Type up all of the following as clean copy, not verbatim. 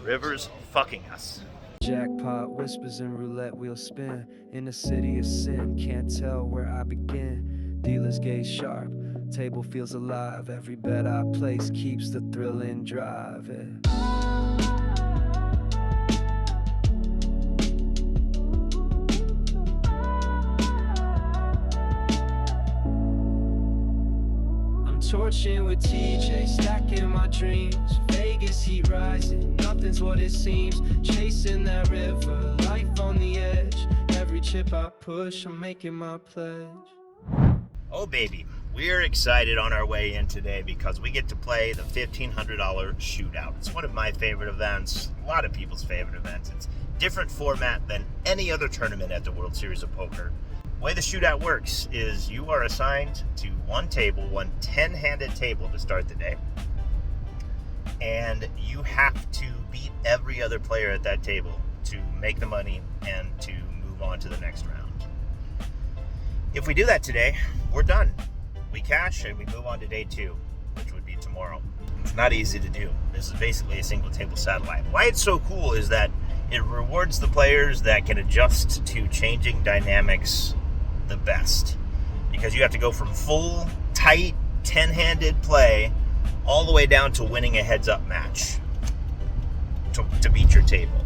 River's fucking us. Jackpot whispers and roulette wheels spin. In the city of sin, can't tell where I begin. Dealers gaze sharp, table feels alive. Every bet I place keeps the thrill in drive. I'm torching with TJ, stacking my dreams. Vegas heat rising, nothing's what it seems. Chasing that river, life on the edge. Every chip I push, I'm making my pledge. Oh baby, we're excited on our way in today because we get to play the $1,500 shootout. It's one of my favorite events, a lot of people's favorite events. It's a different format than any other tournament at the World Series of Poker. The way the shootout works is you are assigned to one table, one 10-handed table to start the day. And you have to beat every other player at that table to make the money and to move on to the next round. If we do that today, we're done. We cash and we move on to day 2, which would be tomorrow. It's not easy to do. This is basically a single table satellite. Why it's so cool is that it rewards the players that can adjust to changing dynamics the best. Because you have to go from full, tight, 10-handed play all the way down to winning a heads-up match to beat your table.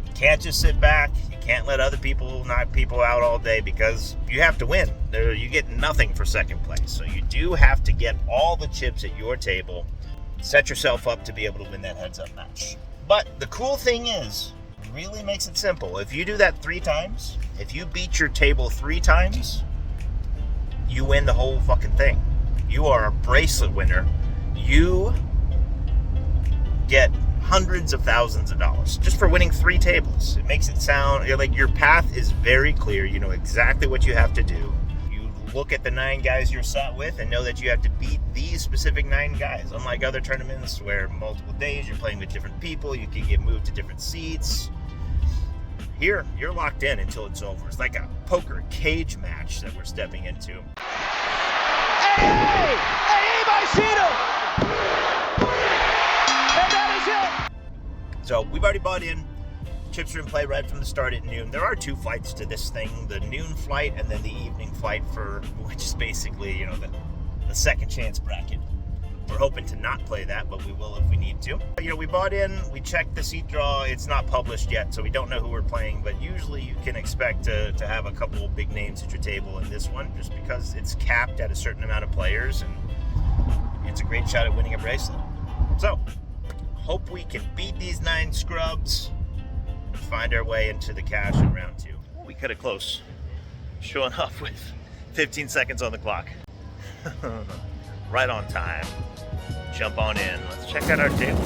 You can't just sit back. You can't let other people knock people out all day because you have to win. You get nothing for second place. So you do have to get all the chips at your table, set yourself up to be able to win that heads-up match. But the cool thing is, it really makes it simple. If you do that 3 times, if you beat your table 3 times, you win the whole fucking thing. You are a bracelet winner. You get hundreds of thousands of dollars just for winning 3 tables. It makes it sound like your path is very clear. You know exactly what you have to do. You look at the 9 guys you're sat with and know that you have to beat these specific 9 guys. Unlike other tournaments where multiple days you're playing with different people, you can get moved to different seats. Here, you're locked in until it's over. It's like a poker cage match that we're stepping into. Hey, by Cena! And that is it! So we've already bought in. Chips are in play right from the start at noon. There are 2 flights to this thing, the noon flight and then the evening flight, which is basically, the second chance bracket. We're hoping to not play that, but we will if we need to. We bought in, we checked the seat draw. It's not published yet, so we don't know who we're playing, but usually you can expect to have a couple of big names at your table in this one, just because it's capped at a certain amount of players, and it's a great shot at winning a bracelet. So, hope we can beat these 9 scrubs, find our way into the cash in round 2. We cut it close, showing up with 15 seconds on the clock. Right on time. Jump on in. Let's check out our table.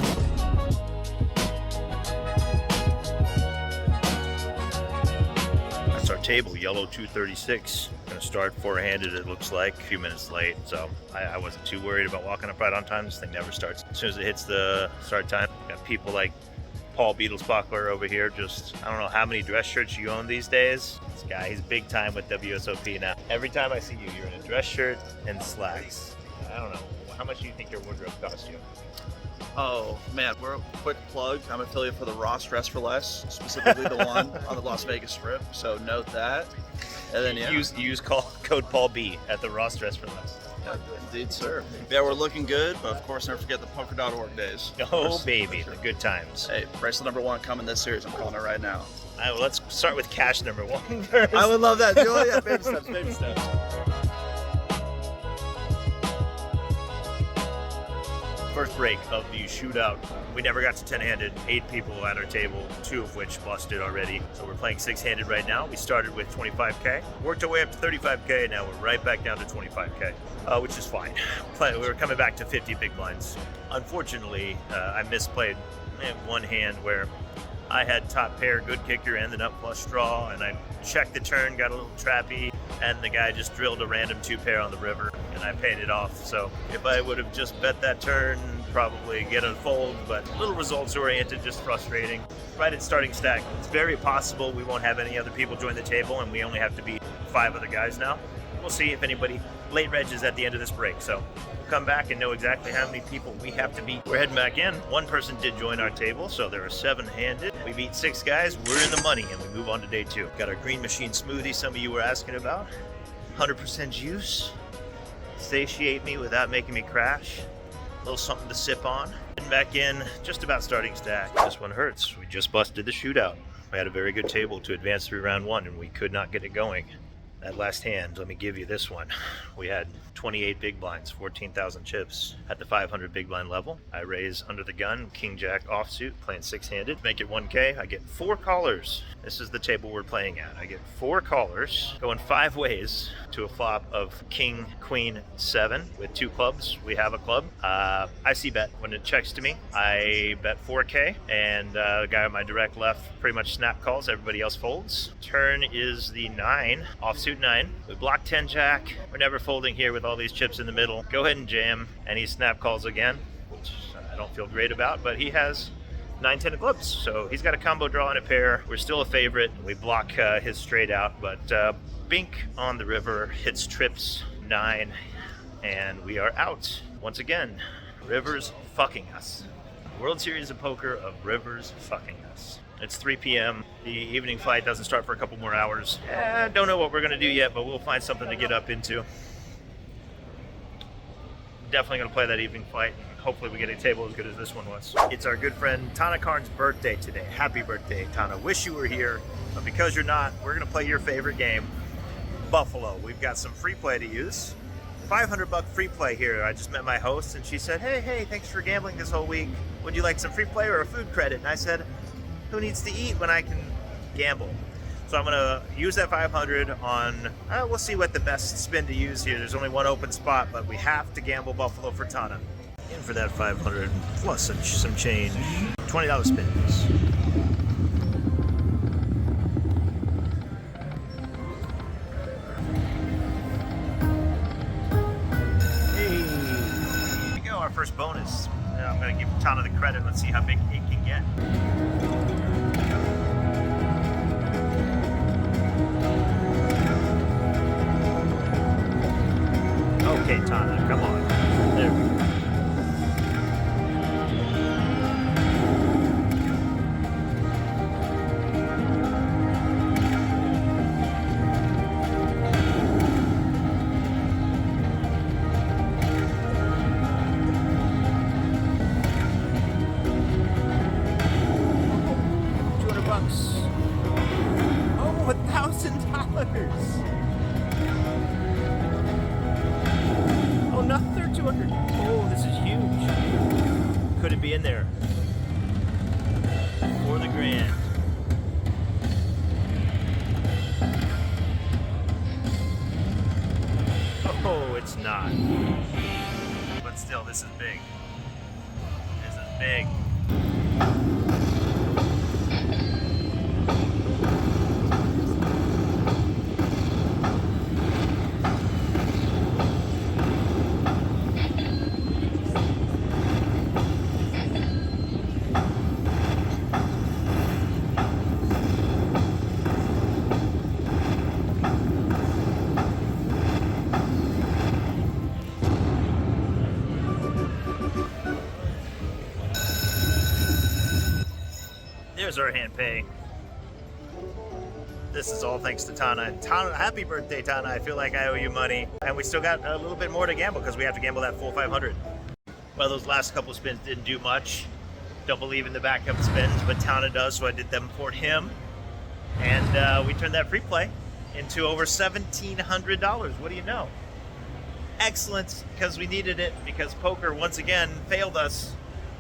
That's our table, yellow 236. Gonna start 4-handed, it looks like, a few minutes late, so I wasn't too worried about walking up right on time. This thing never starts. As soon as it hits the start time, got people like Paul Beetlespockler over here. I don't know how many dress shirts you own these days. This guy, he's big time with WSOP now. Every time I see you, you're in a dress shirt and slacks. I don't know. How much do you think your wardrobe cost you? Oh man, we're a quick plug. I'm affiliate for the Ross Dress for Less, specifically the one on the Las Vegas Strip. So note that. And then Use code Paul B at the Ross Dress for Less. Yeah, indeed, sir. Yeah, we're looking good, but of course, never forget the poker.org days. Oh baby, the good times. Hey, bracelet number 1 coming this series. I'm calling it right now. Let's start with cash number 1 first. I would love that. Yeah, baby steps, baby steps. First break of the shootout. We never got to 10-handed. 8 people at our table, 2 of which busted already. So we're playing 6-handed right now. We started with 25K, worked our way up to 35K, and now we're right back down to 25K, which is fine. We were coming back to 50 big blinds. Unfortunately, I misplayed one hand where I had top pair, good kicker, and the nut flush draw, and I checked the turn, got a little trappy, and the guy just drilled a random 2 pair on the river, and I paid it off. So if I would have just bet that turn, probably get a fold, but a little results oriented, just frustrating. Right at starting stack, it's very possible we won't have any other people join the table, and we only have to beat 5 other guys now. we'll see if anybody late regs at the end of this break. So we'll come back and know exactly how many people we have to beat. We're heading back in. One person did join our table, so there are 7-handed. We beat 6 guys. We're in the money, and we move on to day 2. Got our green machine smoothie some of you were asking about. 100% juice. Satiate me without making me crash. A little something to sip on. Heading back in, just about starting stack. This one hurts. We just busted the shootout. We had a very good table to advance through round 1, and we could not get it going. That last hand, let me give you this one. We had 28 big blinds, 14,000 chips at the 500 big blind level. I raise under the gun, king jack offsuit, playing 6-handed. Make it 1K. I get 4 callers. This is the table we're playing at. I get 4 callers, going 5 ways to a flop of king, queen, 7 with 2 clubs. We have a club. I see bet when it checks to me. I bet 4K, and the guy on my direct left pretty much snap calls. Everybody else folds. Turn is the 9, offsuit 9. We block 10 jack. We're never folding here with all these chips in the middle. Go ahead and jam, and he snap calls again, which I don't feel great about, but he has 9-10 of clubs, so he's got a combo draw and a pair. We're still a favorite. We block his straight out, but Bink on the river hits trips 9, and we are out. Once again, Rivers fucking us. World Series of Poker of Rivers fucking us. It's 3 p.m. The evening flight doesn't start for a couple more hours. Don't know what we're going to do yet, but we'll find something to get up into. Definitely going to play that evening flight. Hopefully we get a table as good as this one was. It's our good friend Tana Karn's birthday today. Happy birthday, Tana. Wish you were here, but because you're not, we're going to play your favorite game, Buffalo. We've got some free play to use. $500 free play here. I just met my host, and she said, hey, thanks for gambling this whole week. Would you like some free play or a food credit? And I said, who needs to eat when I can gamble? So I'm going to use that 500 on, we'll see what the best spin to use here. There's only one open spot, but we have to gamble Buffalo for Tana. In for that 500 plus some change. $20 spins. Hey, here we go, our first bonus. Now I'm going to give Tana the credit. Let's see how big it can get. Okay, Tana, come on. There we go. $200. Oh, $1,000. Oh, another 200. Oh, this is huge. Could it be in there? For the grand. Oh, it's not. But still, this is big. This is big. There's our hand pay. This is all thanks to Tana. Tana, happy birthday, Tana. I feel like I owe you money. And we still got a little bit more to gamble because we have to gamble that full 500. Well, those last couple of spins didn't do much. Don't believe in the backup spins, but Tana does, so I did them for him. And we turned that free play into over $1,700. What do you know? Excellent, because we needed it, because poker once again failed us.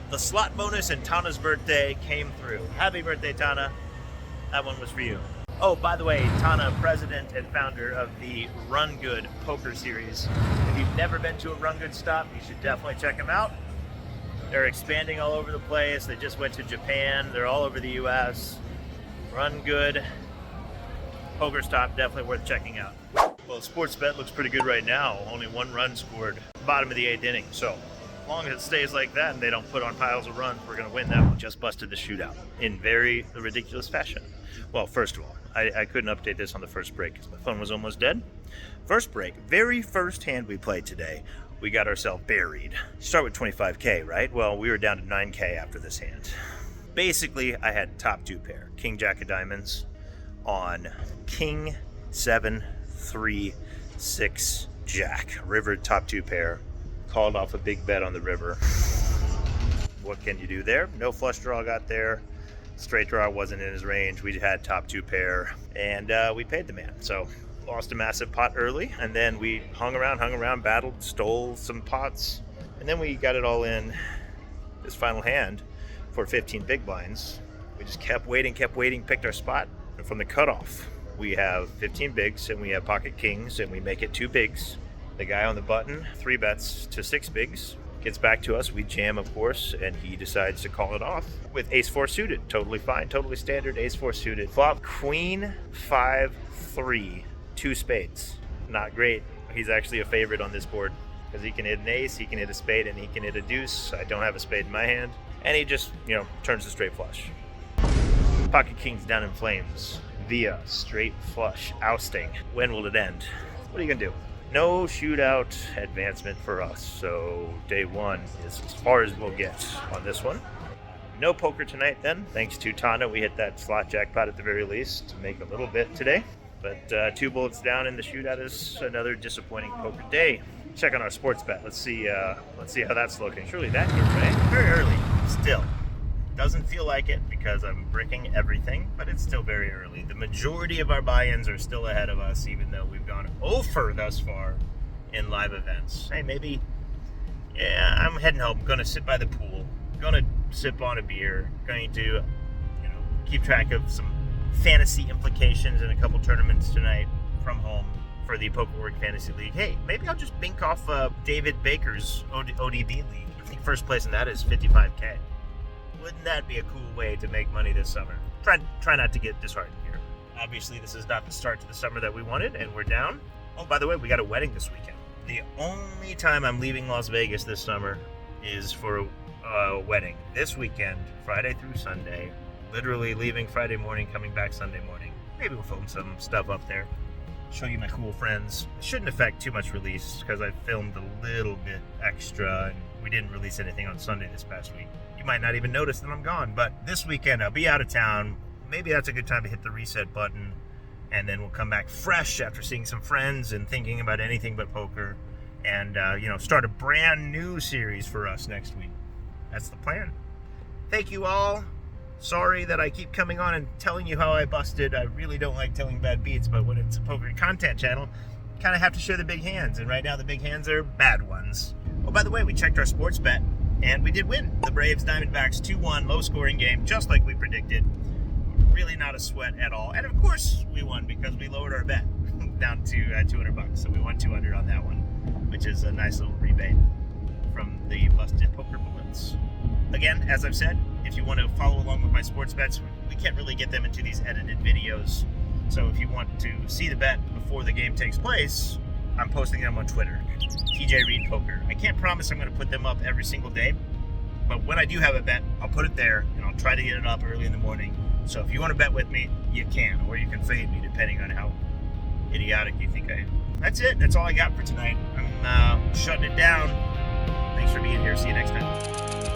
The slot bonus and Tana's birthday came through. Happy birthday, Tana. That one was for you. Oh, by the way, Tana, president and founder of the Run Good Poker Series. If you've never been to a Run Good stop, you should definitely check them out. They're expanding all over the place. They just went to Japan. They're all over the U.S. Run Good Poker stop, definitely worth checking out. Well, sports bet looks pretty good right now. Only 1 run scored, bottom of the 8th inning. So As long as it stays like that and they don't put on piles of runs, we're going to win that one. Just busted the shootout in very ridiculous fashion. Well, first of all, I couldn't update this on the first break because my phone was almost dead. First break, very first hand we played today, we got ourselves buried. Start with 25K, right? Well, we were down to 9K after this hand. Basically, I had top 2 pair, King Jack of Diamonds on King 7 3 6 Jack. River top 2 pair. Called off a big bet on the river. What can you do there? No flush draw got there. Straight draw wasn't in his range. We had top 2 pair, and we paid the man. So lost a massive pot early, and then we hung around, battled, stole some pots, and then we got it all in this final hand for 15 big blinds. We just kept waiting, picked our spot, and from the cutoff, we have 15 bigs, and we have pocket kings, and we make it 2 bigs. The guy on the button 3 bets to 6 bigs. Gets back to us, we jam, of course, and he decides to call it off with ace-4 suited. Totally fine, totally standard, ace-4 suited. Flop, queen, 5, 3, 2 spades. Not great. He's actually a favorite on this board because he can hit an ace, he can hit a spade, and he can hit a deuce. I don't have a spade in my hand. And he just, turns a straight flush. Pocket king's down in flames via straight flush, ousting. When will it end? What are you gonna do? No shootout advancement for us, so day 1 is as far as we'll get on this one. No poker tonight then. Thanks to Tana, we hit that slot jackpot at the very least to make a little bit today. But 2 bullets down in the shootout is another disappointing poker day. Check on our sports bet. Let's see how that's looking. Surely that hit, right? Very early, still. Doesn't feel like it because I'm bricking everything, but it's still very early. The majority of our buy-ins are still ahead of us, even though we've gone over thus far in live events. Hey, maybe, I'm heading home. Going to sit by the pool. Going to sip on a beer. Going to, keep track of some fantasy implications in a couple tournaments tonight from home for the Pokerwork Fantasy League. Hey, maybe I'll just bink off David Baker's ODB League. I think first place in that is 55K. Wouldn't that be a cool way to make money this summer? Try not to get disheartened here. Obviously, this is not the start to the summer that we wanted, and we're down. Oh, by the way, we got a wedding this weekend. The only time I'm leaving Las Vegas this summer is for a wedding. This weekend, Friday through Sunday. Literally leaving Friday morning, coming back Sunday morning. Maybe we'll film some stuff up there. Show you my cool friends. It shouldn't affect too much release because I filmed a little bit extra, and we didn't release anything on Sunday this past week. Might not even notice that I'm gone, but this weekend I'll be out of town. Maybe that's a good time to hit the reset button, and then we'll come back fresh after seeing some friends and thinking about anything but poker, and start a brand new series for us next week. That's the plan. Thank you all. Sorry that I keep coming on and telling you how I busted. I really don't like telling bad beats, but when it's a poker content channel, kind of have to share the big hands, and right now the big hands are bad ones. Oh, by the way, we checked our sports bet, and we did win. The Braves Diamondbacks 2-1, low scoring game, just like we predicted. Really not a sweat at all. And of course we won because we lowered our bet down to $200. So we won 200 on that one, which is a nice little rebate from the busted poker bullets. Again, as I've said, if you want to follow along with my sports bets, we can't really get them into these edited videos. So if you want to see the bet before the game takes place, I'm posting them on Twitter. TJ Reed Poker. I can't promise I'm going to put them up every single day, but when I do have a bet, I'll put it there, and I'll try to get it up early in the morning. So if you want to bet with me, you can, or you can fade me, depending on how idiotic you think I am. That's it. That's all I got for tonight. I'm shutting it down. Thanks for being here. See you next time.